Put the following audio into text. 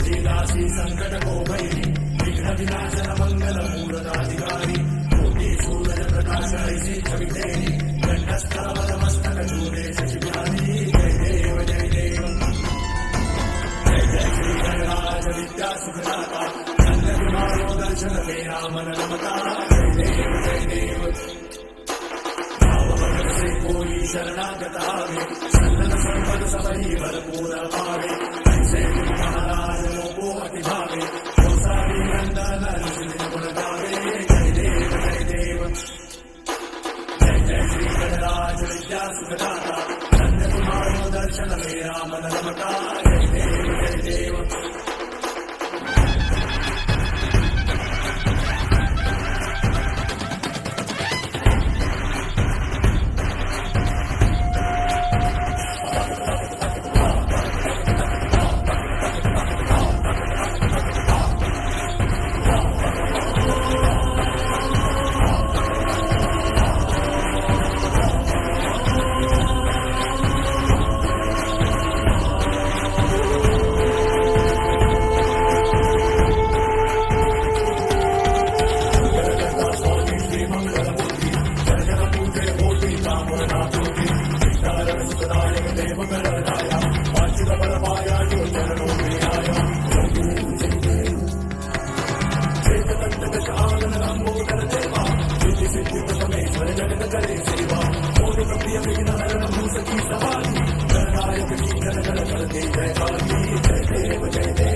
वेदासी संकट को भैरी विघ्न विनाशन मंगल मूलनाधिकारी कोटि सूरज प्रकाश ऐसी छवि तेरी कंठस्थल मस्तक चूड़े शशिव्याधि जय देव जय देव जय जय श्री गणराज विद्या सुखदाता धन्य तुम्हारो दर्शन मेरा मन रमता जय देव जय देव भाव से कोई शरणागत आवे सन्नत संपद सबही भरपूर पावे ऐसे तुम महाराज लोगो अति भावे तो सारी नंदन गुण गावे जय देव जय देव जय जय श्री गणराज विद्या सुखदाता धन्य तुम्हारो दर्शन मेरा मन रमता जय देव जय देव जय देव जय देव